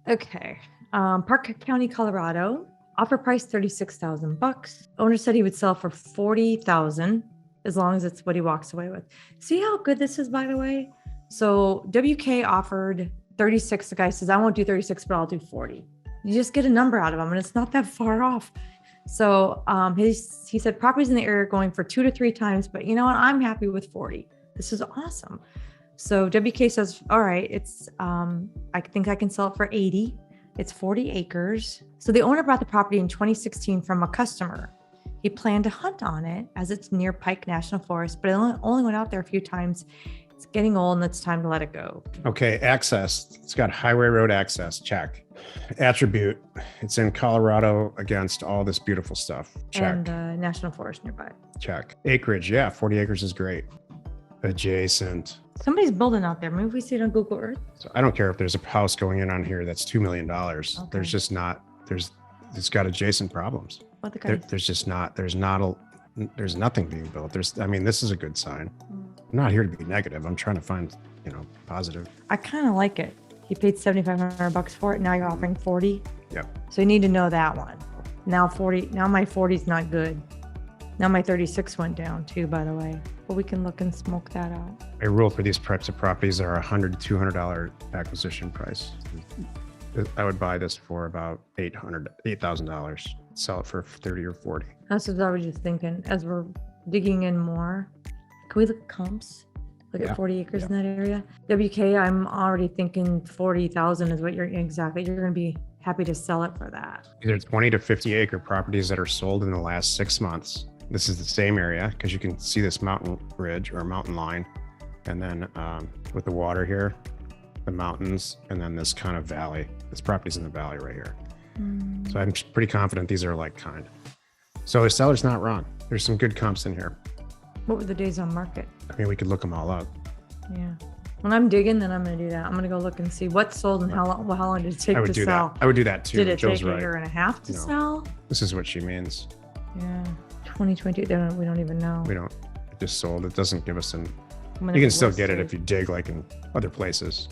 Okay. Park County, Colorado. Offer price $36,000. Owner said he would sell for $40,000 as long as it's what he walks away with. See how good this is, by the way? So WK offered 36. The guy says, I won't do 36, but I'll do 40. You just get a number out of him, and it's not that far off. So he said properties in the area are going for 2 to 3 times, but you know what? I'm happy with 40. This is awesome. So WK says, all right, it's I think I can sell it for 80. It's 40 acres. So the owner bought the property in 2016 from a customer. He planned to hunt on it as it's near Pike National Forest, but it only went out there a few times. It's getting old and it's time to let it go. Okay, access. It's got highway road access. Check. Attribute. It's in Colorado against all this beautiful stuff. Check. And National Forest nearby. Check. Acreage. Yeah, 40 acres is great. Adjacent. Somebody's building out there. Maybe we see it on Google Earth. So I don't care if there's a house going in on here that's $2 million. Okay. There's just not, it's got adjacent problems. What the guy? There's nothing being built. This is a good sign. I'm not here to be negative. I'm trying to find, positive. I kind of like it. He paid $7,500 for it. Now you're offering 40. Yep. So you need to know that one. Now 40. Now my 40 is not good. Now my 36 went down too, by the way. But we can look and smoke that out. A rule for these types of properties are $100 to $200 acquisition price. I would buy this for about $8,000. Sell it for 30 or 40. That's what I was just thinking. As we're digging in more, can we look at comps? Look at 40 acres in that area. WK, I'm already thinking 40,000 is what you're going to be happy to sell it for that. Either 20 to 50 acre properties that are sold in the last 6 months. This is the same area because you can see this mountain ridge or mountain line. And then with the water here, the mountains, and then this kind of valley. This property's in the valley right here. So I'm pretty confident these are like kind. So the seller's not wrong. There's some good comps in here. What were the days on market? We could look them all up. Yeah. When I'm digging, then I'm going to do that. I'm going to go look and see what sold and how long did it take to sell. I would do that too. Did it take a year and a half to sell? This is what she means. Yeah. 2020, we don't even know. It just sold. It doesn't give us you can still get it if you dig like in other places.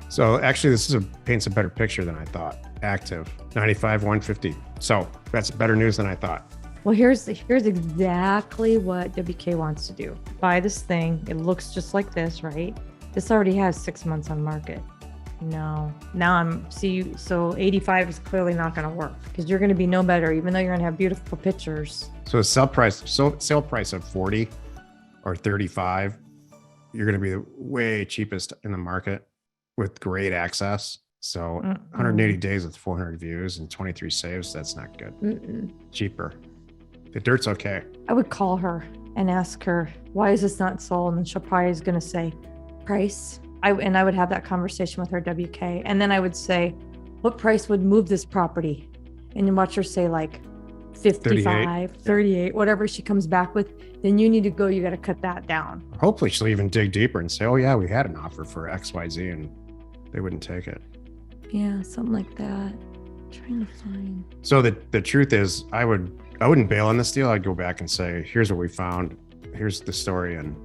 So actually this paints a better picture than I thought. Active, 95, 150. So that's better news than I thought. Well, here's exactly what WK wants to do. Buy this thing. It looks just like this, right? This already has 6 months on market. No, now so 85 is clearly not going to work because you're going to be no better, even though you're going to have beautiful pictures. So a sale price of 40 or 35, you're going to be the way cheapest in the market with great access. So 180 days with 400 views and 23 saves, that's not good. Cheaper. The dirt's okay. I would call her and ask her, why is this not sold? And she'll probably is going to say price. I would have that conversation with her, WK. And then I would say, what price would move this property? And then watch her say like 55, 38, whatever she comes back with. Then you need to go, you got to cut that down. Hopefully she'll even dig deeper and say, oh yeah, we had an offer for XYZ and they wouldn't take it. Yeah, something like that. I'm trying to find. So the truth is I wouldn't bail on this deal. I'd go back and say, here's what we found. Here's the story. And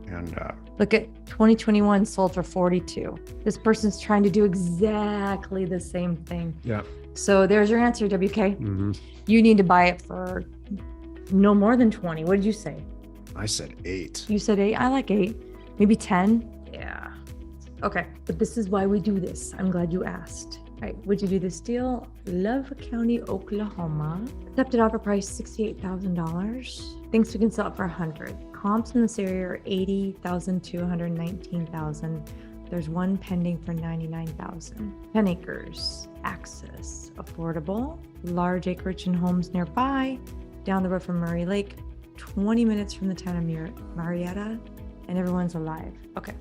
look at 2021 sold for 42. This person's trying to do exactly the same thing. Yeah. So there's your answer, WK. Mm-hmm. You need to buy it for no more than 20. What did you say? I said 8. You said 8. I like 8. Maybe 10. Yeah. Okay. But this is why we do this. I'm glad you asked. All right. Would you do this deal? Love County, Oklahoma. Accepted offer price $68,000. Thinks we can sell it for 100. Comps in this area are 80,000 to 119,000. There's one pending for 99,000. 10 acres. Access. Affordable. Large acreage and homes nearby. Down the road from Murray Lake. 20 minutes from the town of Marietta. And everyone's alive. Okay.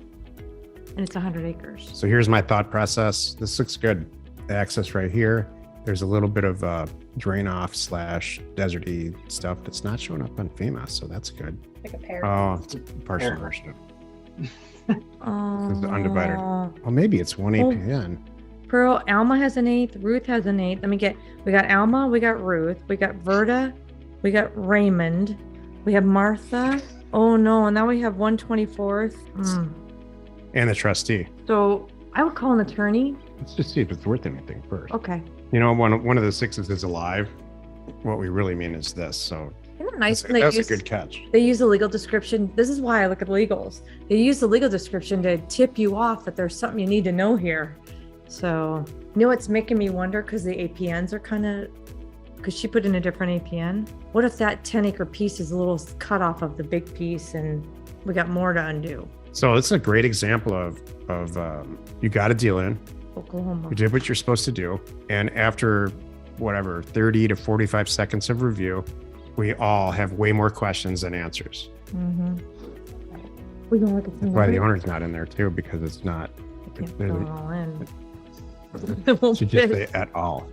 And it's 100 acres. So here's my thought process. This looks good. The access right here. There's a little bit of drain off / deserty stuff that's not showing up on FEMA, so that's good. Like a pear. Oh, it's a partial ownership. This is the undivided. Oh, maybe it's 1 APN. Pearl, Alma has an 8th. Ruth has an 8th. We got Alma, we got Ruth, we got Verda, we got Raymond, we have Martha. Oh no, and now we have 124th. And the trustee. So I would call an attorney Let's just see if it's worth anything first. Okay. You know, one of the sixes is alive. What we really mean is this. So Isn't it nice? that's a good catch. They use the legal description. This is why I look at legals. They use the legal description to tip you off that there's something you need to know here. So, you know what's making me wonder, because the APNs are kind of, because she put in a different APN. What if that 10-acre piece is a little cut off of the big piece and we got more to undo? So it's a great example of you got a deal in. Oklahoma. You did what you're supposed to do. And after whatever, 30 to 45 seconds of review, we all have way more questions than answers. Mm-hmm. We don't look at That's why the owner's not in there too, because it's not. I can't fill it all in. It won't Should just fit. say at all.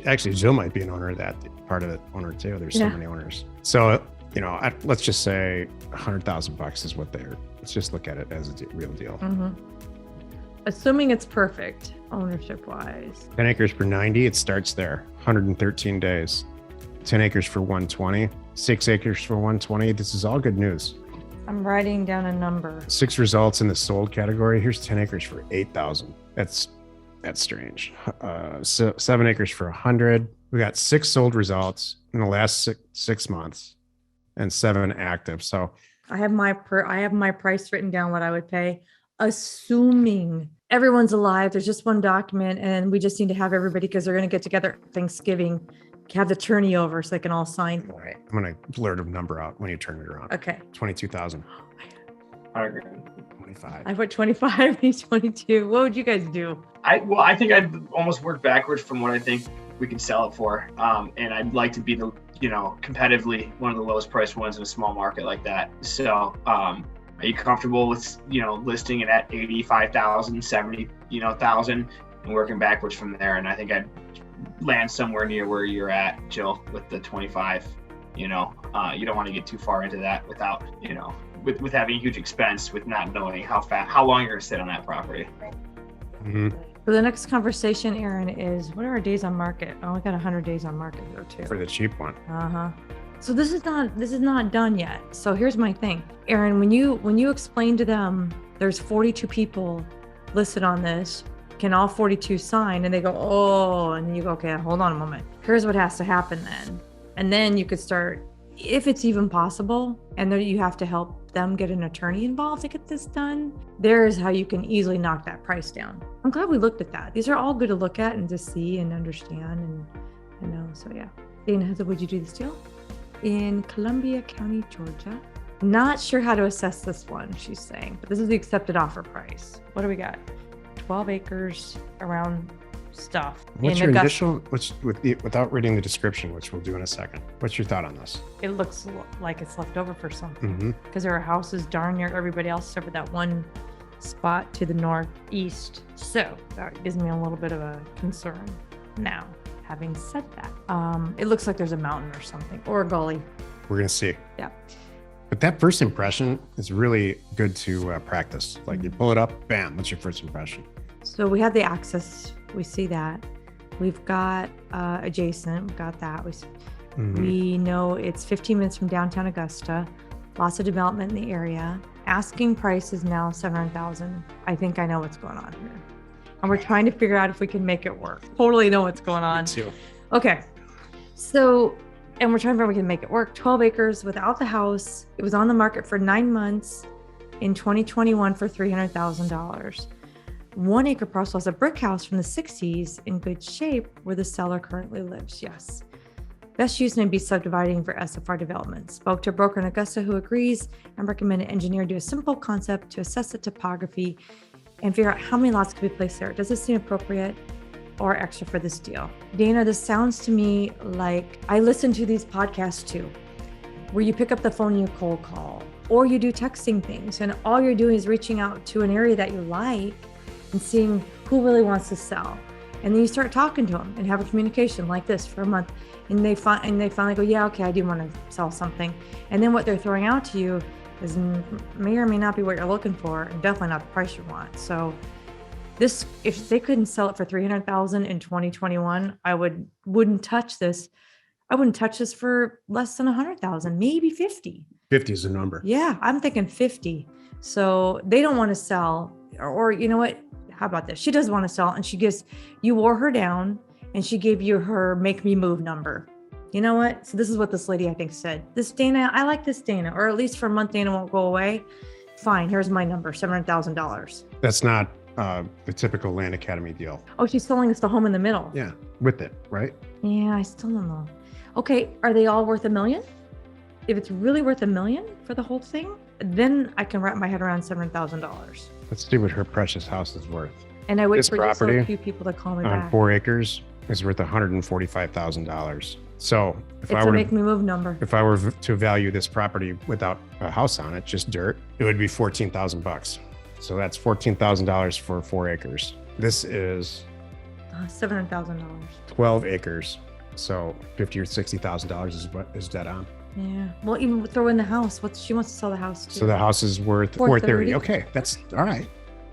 Actually, Jill might be an owner of that part of the owner too. There's so many owners. So, you know, let's just say $100,000 is what they're. Let's just look at it as a real deal. Mm-hmm. Assuming it's perfect, ownership wise. 10 acres for 90, it starts there. 113 days. 10 acres for 120. 6 acres for 120. This is all good news. I'm writing down a number. 6 results in the sold category. Here's 10 acres for 8,000. That's strange. 7 acres for 100. We got 6 sold results in the last six months, and 7 active. So I have my price written down, what I would pay, assuming everyone's alive. There's just one document, and we just need to have everybody, because they're going to get together at Thanksgiving, have the attorney over so they can all sign for it. I'm going to blurt a number out when you turn it around. Okay. 22,000. I agree. 25. I put 25, he's 22. What would you guys do? I think I'd almost work backwards from what I think we can sell it for. And I'd like to be competitively one of the lowest priced ones in a small market like that. So, are you comfortable with, listing it at 85,000, 70,000 and working backwards from there? And I think I'd land somewhere near where you're at, Jill, with the 25. You don't want to get too far into that without, with having a huge expense, with not knowing how long you're going to sit on that property. Mm-hmm. So the next conversation, Aaron, is what are our days on market? Oh, I got 100 days on market though too. For the cheap one. Uh-huh. So this is not done yet. So here's my thing. Aaron, when you explain to them there's 42 people listed on this, can all 42 sign? And they go, oh, and then you go, okay, hold on a moment. Here's what has to happen then. And then you could start, if it's even possible, and then you have to help them get an attorney involved to get this done. There's how you can easily knock that price down. I'm glad we looked at that. These are all good to look at and to see and understand, and so yeah. Dana, would you do this deal? In Columbia County, Georgia. Not sure how to assess this one, she's saying, but this is the accepted offer price. What do we got? 12 acres around stuff. What's your initial, without reading the description, which we'll do in a second, what's your thought on this? It looks like it's left over for something, because there are houses darn near everybody else except for that one spot to the northeast. So that gives me a little bit of a concern. Now, having said that, it looks like there's a mountain or something, or a gully. We're going to see. Yeah. But that first impression is really good to practice. Like you pull it up, bam, what's your first impression? So we have the access. We see that. We've got adjacent. We've got that. We know it's 15 minutes from downtown Augusta. Lots of development in the area. Asking price is now $700,000. I think I know what's going on here. And we're trying to figure out if we can make it work. Totally know what's going on. Me too. Okay. So, and we're trying to figure out if we can make it work. 12 acres without the house. It was on the market for 9 months in 2021 for $300,000. 1 acre parcel has a brick house from the 60s in good shape where the seller currently lives. Yes. Best use may be subdividing for SFR development. Spoke to a broker in Augusta who agrees and recommend an engineer do a simple concept to assess the topography and figure out how many lots could be placed there. Does this seem appropriate or extra for this deal? Dana, this sounds to me like I listen to these podcasts too, where you pick up the phone and you cold call, or you do texting things, and all you're doing is reaching out to an area that you like and seeing who really wants to sell. And then you start talking to them and have a communication like this for a month. And they finally go, yeah, okay, I do want to sell something. And then what they're throwing out to you is may or may not be what you're looking for, and definitely not the price you want. So this, if they couldn't sell it for $300,000 in 2021, I wouldn't touch this. I wouldn't touch this for less than 100,000, maybe 50. 50 is a number. Yeah, I'm thinking 50. So they don't want to sell or you know what? How about this? She does want to sell and you wore her down and she gave you her make me move number. You know what? So this is what this lady I think said. This Dana, I like this Dana, or at least for a month Dana won't go away. Fine, here's my number, $700,000. That's not the typical Land Academy deal. Oh, she's selling us the home in the middle. Yeah, with it, right? Yeah, I still don't know. Okay, are they all worth $1 million? If it's really worth $1 million for the whole thing, then I can wrap my head around $700,000. Let's see what her precious house is worth. And I wait This for just property a few people to call me On back. 4 acres is worth $145,000. So It's a make me move number. if I were to value this property without a house on it, just dirt, it would be $14,000. So that's $14,000 for 4 acres. This is $700,000. 12 acres. So $50,000 or $60,000 is what is dead on. Yeah. Well, even throw in the house. She wants to sell the house too. So the house is worth 430. 430. Okay, that's all right.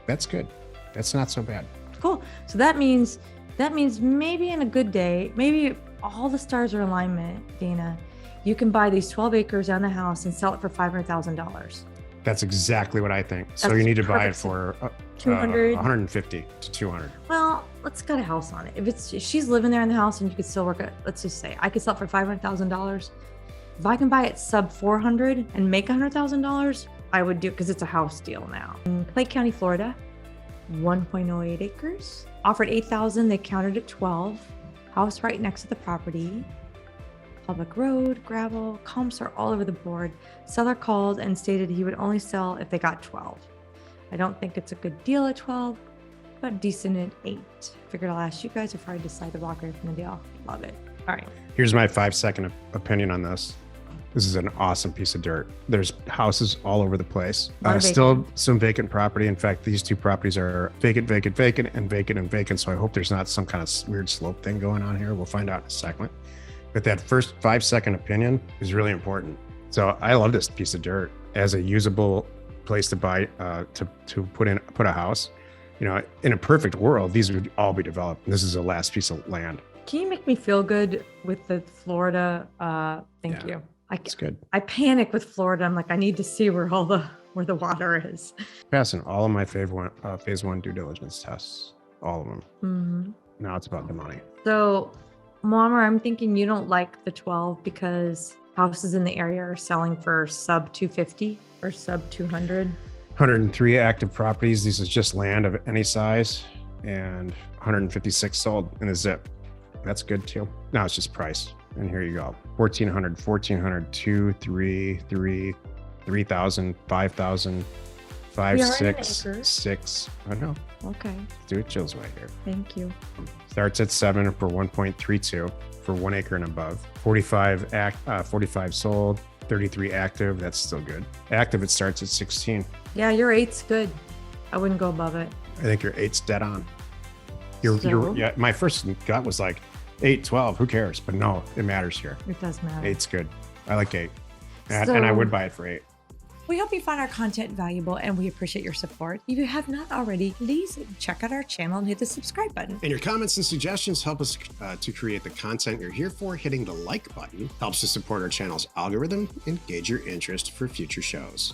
That's good. That's not so bad. Cool. So that means maybe in a good day, maybe all the stars are in alignment, Dana, you can buy these 12 acres and the house and sell it for $500,000. That's exactly what I think. So That's you need to buy it perfect. for 200. 150 to 200. Well, let's get a house on it. If she's living there in the house and you could still work it, let's just say I could sell it for $500,000. If I can buy it sub 400 and make $100,000, I would do it because it's a house deal now. In Clay County, Florida, 1.08 acres. Offered 8,000, they countered at 12. House right next to the property. Public road, gravel, comps are all over the board. Seller called and stated he would only sell if they got 12. I don't think it's a good deal at 12, but decent at 8. Figured I'll ask you guys before I decide to walk away from the deal. Love it. All right. Here's my 5-second opinion on this. This is an awesome piece of dirt. There's houses all over the place. Still some vacant property. In fact, these 2 properties are vacant, vacant, vacant, and vacant and vacant. So I hope there's not some kind of weird slope thing going on here. We'll find out in a second. But that first 5-second opinion is really important. So I love this piece of dirt as a usable place to buy, to put a house. You know, in a perfect world, these would all be developed. This is the last piece of land. Can you make me feel good with the Florida? Thank you. It's good. I panic with Florida. I'm like, I need to see where the water is. Passing all of my phase 1 due diligence tests, all of them. Mm-hmm. Now it's about the money. So, Mama, I'm thinking you don't like the 12 because houses in the area are selling for sub 250 or sub 200. 103 active properties. This is just land of any size, and 156 sold in a zip. That's good too. Now it's just price. And here you go. 1,400, 2, 3, 3,000, 5,000, 5, We are in 6, acres. 6. I know. Okay. Let's do it Jill's way here. Thank you. Starts at 7 for 1.32 for 1 acre and above. 45 sold, 33 active. That's still good. Active, it starts at 16. Yeah, your 8's good. I wouldn't go above it. I think your 8's dead on. So? Yeah. My first gut was like 8, 12. Who cares? But no, it matters here. It does matter. 8's good. I like 8, and I would buy it for 8. We hope you found our content valuable and we appreciate your support. If you have not already, please check out our channel and hit the subscribe button. And your comments and suggestions help us to create the content you're here for. Hitting the like button helps to support our channel's algorithm and gauge your interest for future shows.